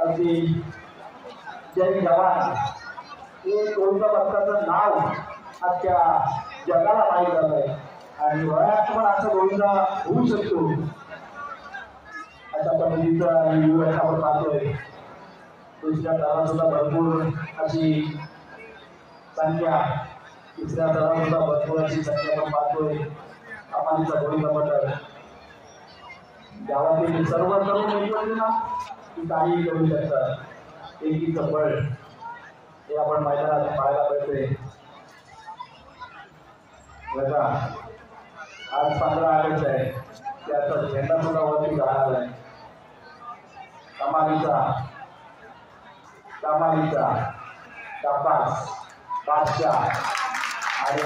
अगदी जय जवान हे गोविंदा पथकाचं नाव अख्ख्या जगाला माहीत झालंय आणि वयात पण असं गोविंदा होऊ शकतो अशा पद्धतीचा युवा आपण पाहतोय। दुसऱ्या दलात सुद्धा भरपूर अशी संख्या, तिसऱ्या दलात सुद्धा भरपूर अशी संख्या आपण पाहतोय। कमालीचा गोविंदा पथक गावातील सर्व तरुण एकत्र ना की काही करू शकतात। एकीचं बळ हे आपण मैदानात पाहायला मिळते बघा। आज 15 ऑगस्ट आहे, त्याचा झेंडा सुद्धा वरती जाणार आहे। कमालीचा शाबास बादशाह आणि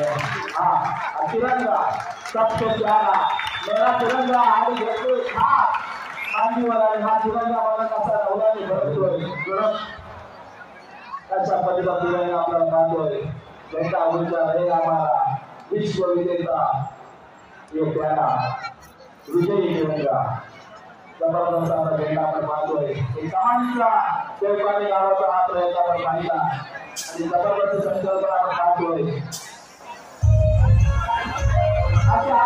हा तिरंगा सबसे प्यारा मेरा तिरंगा आणि घेतोय हात मांडीवर आणि हा तिरंगा मला कसा नवऱ्याने भरतोय अशा पद्धतीचा तिरंगा आपल्याला बांधतोय। झेंडा ऊर्जा हे आम्हाला विश्व विजेता ये प्यारा विजयी तिरंगा जबरदस्त असा झेंडा आपण बांधतोय। कमालीचा देवपाणी गावाचा हा प्रयत्न आपण पाहिला आणि जबरदस्त संकल्पना आपण पाहतोय। अच्छा